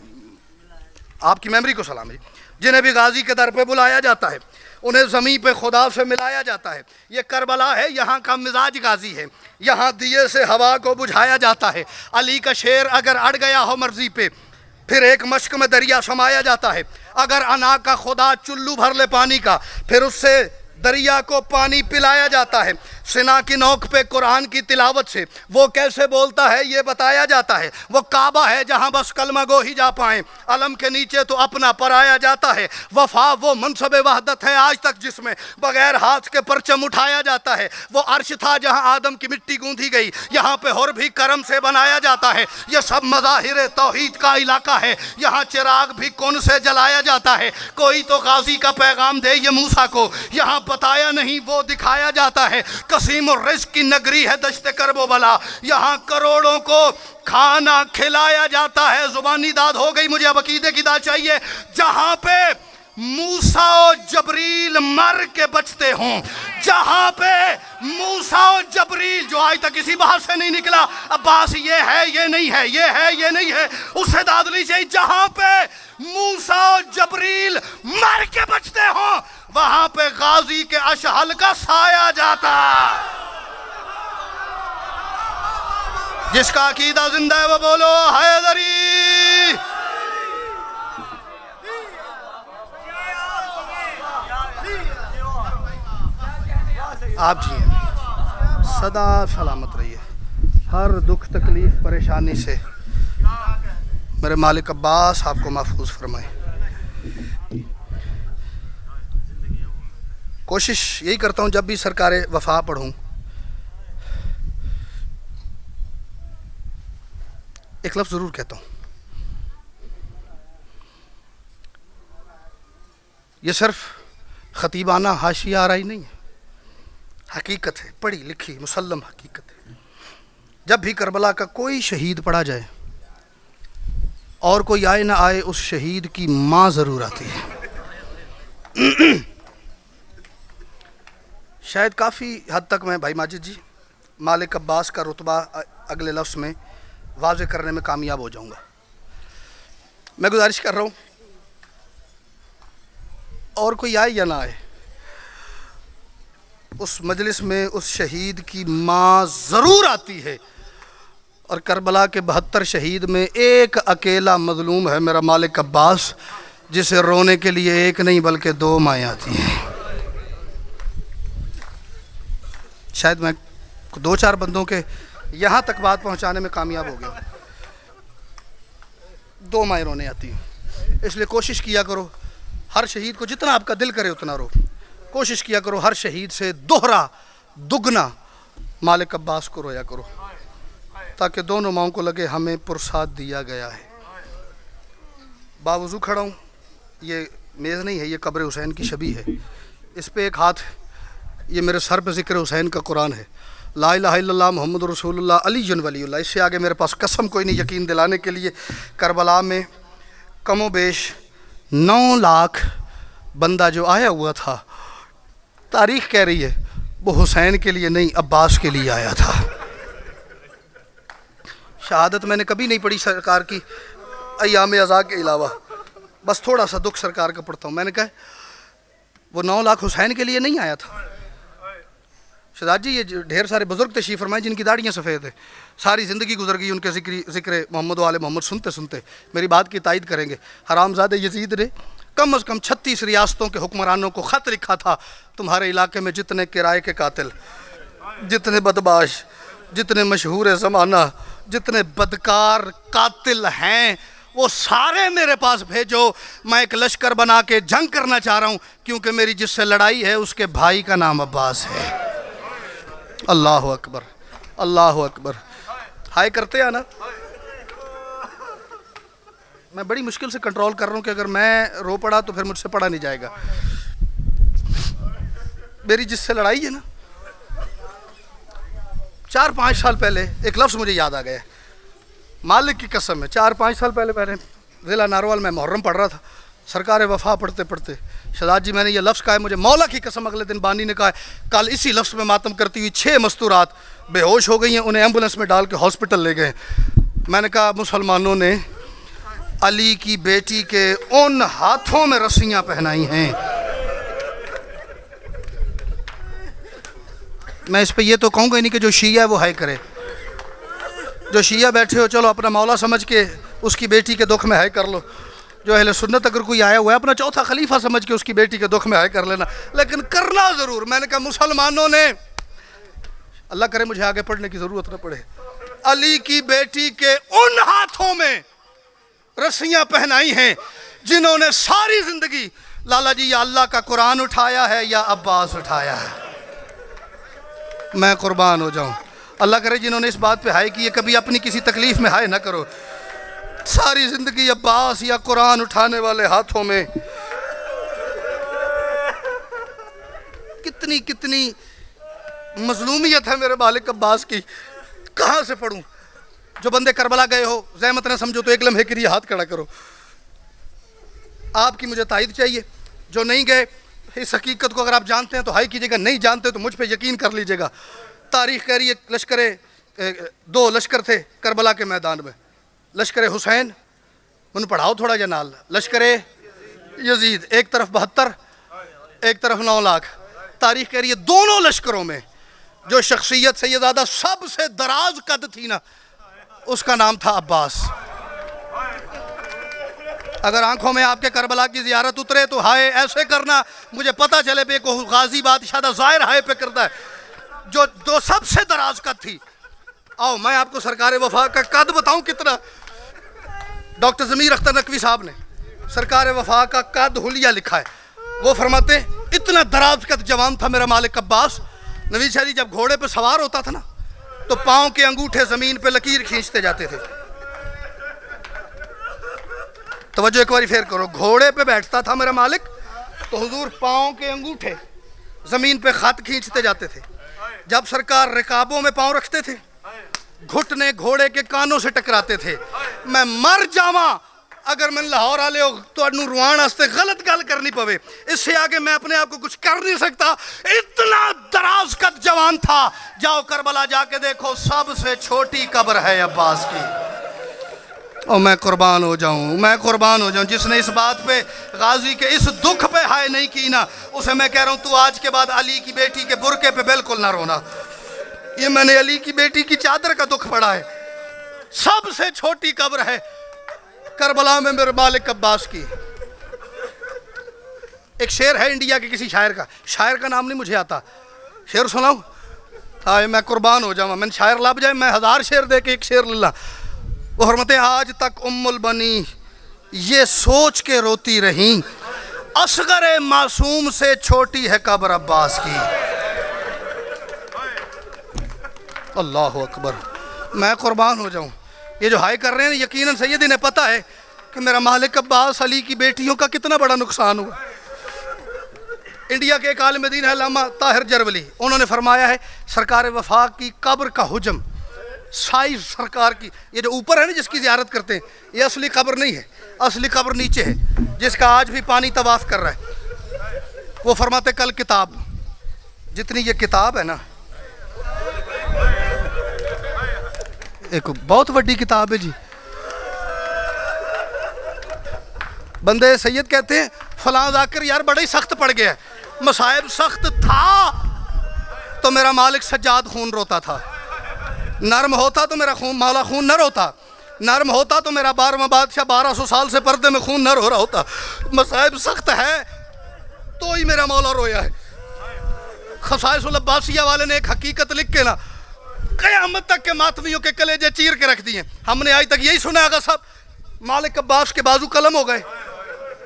آپ کی میمری کو سلام ہے، جنہیں بھی غازی کے در پہ بلایا جاتا ہے، انہیں زمین پہ خدا سے ملایا جاتا ہے۔ یہ کربلا ہے، یہاں کا مزاج غازی ہے، یہاں دیے سے ہوا کو بجھایا جاتا ہے۔ علی کا شیر اگر اڑ گیا ہو مرضی پہ، پھر ایک مشک میں دریا سمایا جاتا ہے۔ اگر انا کا خدا چلو بھر لے پانی کا، پھر اس سے دریا کو پانی پلایا جاتا ہے۔ سنا کی نوک پہ قرآن کی تلاوت سے وہ کیسے بولتا ہے یہ بتایا جاتا ہے۔ وہ کعبہ ہے جہاں بس کلمہ گو ہی جا پائیں، علم کے نیچے تو اپنا پرایا جاتا ہے۔ وفا وہ منصب وحدت ہے آج تک جس میں بغیر ہاتھ کے پرچم اٹھایا جاتا ہے۔ وہ عرش تھا جہاں آدم کی مٹی گوندھی گئی، یہاں پہ حور بھی کرم سے بنایا جاتا ہے۔ یہ سب مظاہر توحید کا علاقہ ہے، یہاں چراغ بھی کن سے جلایا جاتا ہے۔ کوئی تو غازی کا پیغام دے یہ موسیٰ کو، یہاں بتایا نہیں وہ دکھایا جاتا ہے۔ قسیم الرزق کی نگری ہے دشت کرب و بلا، یہاں کروڑوں کو کھانا کھلایا جاتا ہے۔ زبانی داد ہو گئی، مجھے اب عقیدے کی داد چاہیے۔ جہاں پہ موسیٰ و جبریل مر کے بچتے ہوں، جہاں پہ موسیٰ و جبریل جو آج تک کسی باہر سے نہیں نکلا، عباس یہ ہے یہ نہیں ہے، یہ ہے یہ نہیں ہے، اسے داد لی چاہیے۔ جہاں پہ موسیٰ و جبریل مر کے بچتے ہوں، وہاں پہ غازی کے اشہل کا سایہ جاتا۔ جس کا عقیدہ زندہ ہے وہ بولو حیدری۔ آپ جی صدا سلامت رہیے، ہر دکھ تکلیف پریشانی سے میرے مالک عباس آپ کو محفوظ فرمائے۔ کوشش یہی کرتا ہوں جب بھی سرکار وفا پڑھوں ایک لفظ ضرور کہتا ہوں۔ یہ صرف خطیبانہ حاشیہ آرائی نہیں ہے، حقیقت ہے، پڑھی لکھی مسلم حقیقت ہے۔ جب بھی کربلا کا کوئی شہید پڑا جائے اور کوئی آئے نہ آئے، اس شہید کی ماں ضرور آتی ہے۔ شاید کافی حد تک میں بھائی ماجد جی مالک عباس کا رتبہ اگلے لفظ میں واضح کرنے میں کامیاب ہو جاؤں گا۔ میں گزارش کر رہا ہوں اور کوئی آئے یا نہ آئے، اس مجلس میں اس شہید کی ماں ضرور آتی ہے۔ اور کربلا کے 72 شہید میں ایک اکیلا مظلوم ہے میرا مالک عباس، جسے رونے کے لیے ایک نہیں بلکہ 2 مائیں آتی ہیں۔ شاید میں 2-4 بندوں کے یہاں تک بات پہنچانے میں کامیاب ہو گیا ہوں۔ 2 مائیں رونے آتی ہیں، اس لیے کوشش کیا کرو ہر شہید کو جتنا آپ کا دل کرے اتنا رو۔ کوشش کیا کرو ہر شہید سے دوہرا دگنا مالک عباس کو رویا کرو، تاکہ دونوں ماؤں کو لگے ہمیں پرساد دیا گیا ہے۔ باوضو کھڑا ہوں، یہ میز نہیں ہے، یہ قبر حسین کی شبیہ ہے۔ اس پہ ایک ہاتھ، یہ میرے سر پہ ذکر حسین کا قرآن ہے، لا الہ الا اللہ محمد رسول اللہ علی ولی اللہ۔ اس سے آگے میرے پاس قسم کوئی نہیں یقین دلانے کے لیے۔ کربلا میں کم و بیش 9 لاکھ بندہ جو آیا ہوا تھا، تاریخ کہہ رہی ہے وہ حسین کے لیے نہیں عباس کے لیے آیا تھا۔ شہادت میں نے کبھی نہیں پڑھی سرکار کی ایام عزا کے علاوہ، بس تھوڑا سا دکھ سرکار کا پڑھتا ہوں۔ میں نے کہا وہ 9 لاکھ حسین کے لیے نہیں آیا تھا۔ شہزاد جی یہ ڈھیر سارے بزرگ تشریف فرمائے جن کی داڑیاں سفید ہیں، ساری زندگی گزر گئی ان کے ذکر محمد و آل محمد سنتے سنتے، میری بات کی تائید کریں گے۔ حرامزادہ یزید نے کم از کم 36 ریاستوں کے حکمرانوں کو خط لکھا تھا، تمہارے علاقے میں جتنے کرائے کے قاتل، جتنے بدمعاش، جتنے مشہور زمانہ، جتنے بدکار قاتل ہیں، وہ سارے میرے پاس بھیجو، میں ایک لشکر بنا کے جنگ کرنا چاہ رہا ہوں، کیونکہ میری جس سے لڑائی ہے اس کے بھائی کا نام عباس ہے۔ اللہ اکبر، اللہ اکبر۔ ہائے کرتے ہیں نا، میں بڑی مشکل سے کنٹرول کر رہا ہوں کہ اگر میں رو پڑا تو پھر مجھ سے پڑھا نہیں جائے گا۔ میری جس سے لڑائی ہے نا، 4-5 سال پہلے ایک لفظ مجھے یاد آ گیا، مالک کی قسم ہے، 4-5 سال پہلے میں نے ضلع ناروال میں محرم پڑھ رہا تھا، سرکار وفا پڑھتے پڑھتے شہزاد جی میں نے یہ لفظ کہا ہے، مجھے مولا کی قسم اگلے دن بانی نے کہا ہے، کل اسی لفظ میں ماتم کرتی ہوئی 6 مستورات بے ہوش ہو گئی ہیں، انہیں ایمبولنس میں ڈال کے ہاسپٹل لے گئے۔ میں نے کہا مسلمانوں نے علی کی بیٹی کے ان ہاتھوں میں رسیاں پہنائی ہیں. میں اس پہ یہ تو کہوں گا نہیں کہ جو شیعہ ہے وہ ہائے کرے. جو شیعہ بیٹھے ہو چلو اپنا مولا سمجھ کے اس کی بیٹی کے دکھ میں ہائے کر لو. جو اہل سنت اگر کوئی آیا ہوا ہے اپنا چوتھا خلیفہ سمجھ کے اس کی بیٹی کے دکھ میں ہائے کر لینا, لیکن کرنا ضرور. میں نے کہا مسلمانوں نے, اللہ کرے مجھے آگے پڑھنے کی ضرورت نہ پڑے, علی کی بیٹی کے ان ہاتھوں میں رسیاں پہنائی ہیں جنہوں نے ساری زندگی لالا جی یا اللہ کا قرآن اٹھایا ہے یا عباس اٹھایا ہے. میں قربان ہو جاؤں. اللہ کرے جنہوں نے اس بات پہ ہائے کی ہے کبھی اپنی کسی تکلیف میں ہائے نہ کرو. ساری زندگی عباس یا قرآن اٹھانے والے ہاتھوں میں. کتنی کتنی مظلومیت ہے میرے مالک عباس کی, کہاں سے پڑھوں. جو بندے کربلا گئے ہو زحمت نہ سمجھو تو ایک لمحے کے لیے ہاتھ کھڑا کرو. آپ کی مجھے تائید چاہیے. جو نہیں گئے اس حقیقت کو اگر آپ جانتے ہیں تو ہائی کیجیے گا, نہیں جانتے تو مجھ پہ یقین کر لیجیے گا. تاریخ کہہ رہی ہے دو لشکر تھے کربلا کے میدان میں. لشکر حسین من پڑھاؤ تھوڑا جنال, لشکر یزید ایک طرف 72 ایک طرف 9 لاکھ. تاریخ کہہ رہی ہے دونوں لشکروں میں جو شخصیت سیدزادہ سب سے دراز قد تھی نا, اس کا نام تھا عباس. اگر آنکھوں میں آپ کے کربلا کی زیارت اترے تو ہائے ایسے کرنا مجھے پتہ چلے پہ کوئی غازی بادشاہ دا ظاہر ہائے پہ کرتا ہے جو سب سے دراز قد تھی. آؤ میں آپ کو سرکار وفا کا قد بتاؤں کتنا. ڈاکٹر ضمیر اختر نقوی صاحب نے سرکار وفا کا قد حلیہ لکھا ہے. وہ فرماتے اتنا دراز قد جوان تھا میرا مالک عباس. نوید شاہ جی جب گھوڑے پہ سوار ہوتا تھا نا تو پاؤں کے انگوٹھے زمین پہ لکیر کھینچتے جاتے تھے. توجہ ایک باری پھر کرو. گھوڑے پہ بیٹھتا تھا میرا مالک تو حضور پاؤں کے انگوٹھے زمین پہ خط کھینچتے جاتے تھے. جب سرکار رکابوں میں پاؤں رکھتے تھے گھٹنے گھوڑے کے کانوں سے ٹکراتے تھے. میں مر جاواں اگر میں لاہور آلے ہو تو انہوں روان آستے غلط گل کرنی پوے. اس سے آگے میں اپنے آپ کو کچھ کر نہیں سکتا. اتنا دراز قد جوان تھا. جاؤ کربلا جا کے دیکھو سب سے چھوٹی قبر ہے عباس کی. اور میں قربان ہو جاؤں, میں قربان ہو جاؤں. جس نے اس بات پہ غازی کے اس دکھ پہ ہائے نہیں کی نا, اسے میں کہہ رہا ہوں تو آج کے بعد علی کی بیٹی کے برقعے پہ بالکل نہ رونا. یہ میں نے علی کی بیٹی کی چادر کا دکھ پڑھا ہے. سب سے چھوٹی قبر ہے کربلا میں میرے مالک عباس کی. ایک شعر ہے انڈیا کے کسی شاعر کا نام نہیں مجھے آتا. شعر سناؤں؟ ہائے میں قربان ہو جاؤں. میں شاعر لب جائے میں 1000 شعر دے کے ایک شعر للا. وہ فرماتے ہیں آج تک ام البنی یہ سوچ کے روتی رہیں اصغر معصوم سے چھوٹی ہے قبر عباس کی. اللہ اکبر. میں قربان ہو جاؤں. یہ جو ہائے کر رہے ہیں یقیناً سید انہیں پتہ ہے کہ میرا مالک عباس علی کی بیٹیوں کا کتنا بڑا نقصان ہوا. انڈیا کے ایک عالم دین ہے علامہ طاہر جرولی, انہوں نے فرمایا ہے سرکار وفا کی قبر کا حجم سائز سرکار کی, یہ جو اوپر ہے نا جس کی زیارت کرتے ہیں یہ اصلی قبر نہیں ہے. اصلی قبر نیچے ہے جس کا آج بھی پانی طواف کر رہا ہے. وہ فرماتے کل کتاب جتنی یہ کتاب ہے نا, ایک بہت بڑی کتاب ہے جی. بندے سید کہتے ہیں فلاں ذاکر یار بڑا ہی سخت پڑ گیا ہے. مصائب سخت تھا تو میرا مالک سجاد خون روتا تھا. نرم ہوتا تو میرا خون مولا خون نہ روتا. نرم ہوتا تو میرا 12واں بادشاہ 1200 سال سے پردے میں خون نہ رو رہا ہوتا. مصائب سخت ہے تو ہی میرا مولا رویا ہے. خصائص العباسیہ والے نے ایک حقیقت لکھ کے نا قیامت تک کے ماتمیوں کے کلیجے چیر کے رکھ دیے. ہم نے آج تک یہی سنا آگا صاحب مالک عباس کے بازو قلم ہو گئے,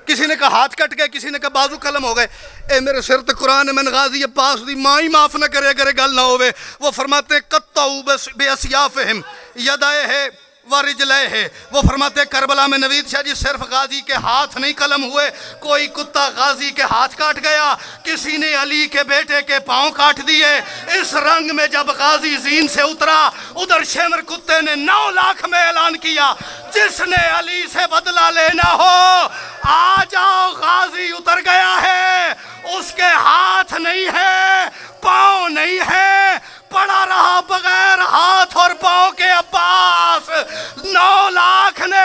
کسی نے کہا ہاتھ کٹ گئے, کسی نے کہا بازو قلم ہو گئے. اے میرے سر تے قرآن من غازی عباس دی ماں ہی معاف نہ کرے اگر گل نہ ہوئے. وہ فرماتے ہیں قطعوا بے اسیافہم یدائے ہے ورجلے ہے. وہ فرماتے ہیں کربلا میں نوید شاہ جی صرف غازی کے ہاتھ نہیں قلم ہوئے, کوئی کتا غازی کے ہاتھ کاٹ گیا, کسی نے علی کے بیٹے کے پاؤں کاٹ دیے. اس رنگ میں جب غازی زین سے اترا ادھر شمر کتے نے 9 لاکھ میں اعلان کیا جس نے علی سے بدلہ لینا ہو آ جاؤ. غازی اتر گیا ہے, اس کے ہاتھ نہیں ہے, پاؤں نہیں ہے, پڑا رہا بغیر ہاتھ اور پاؤں کے عباس. 9 لاکھ نے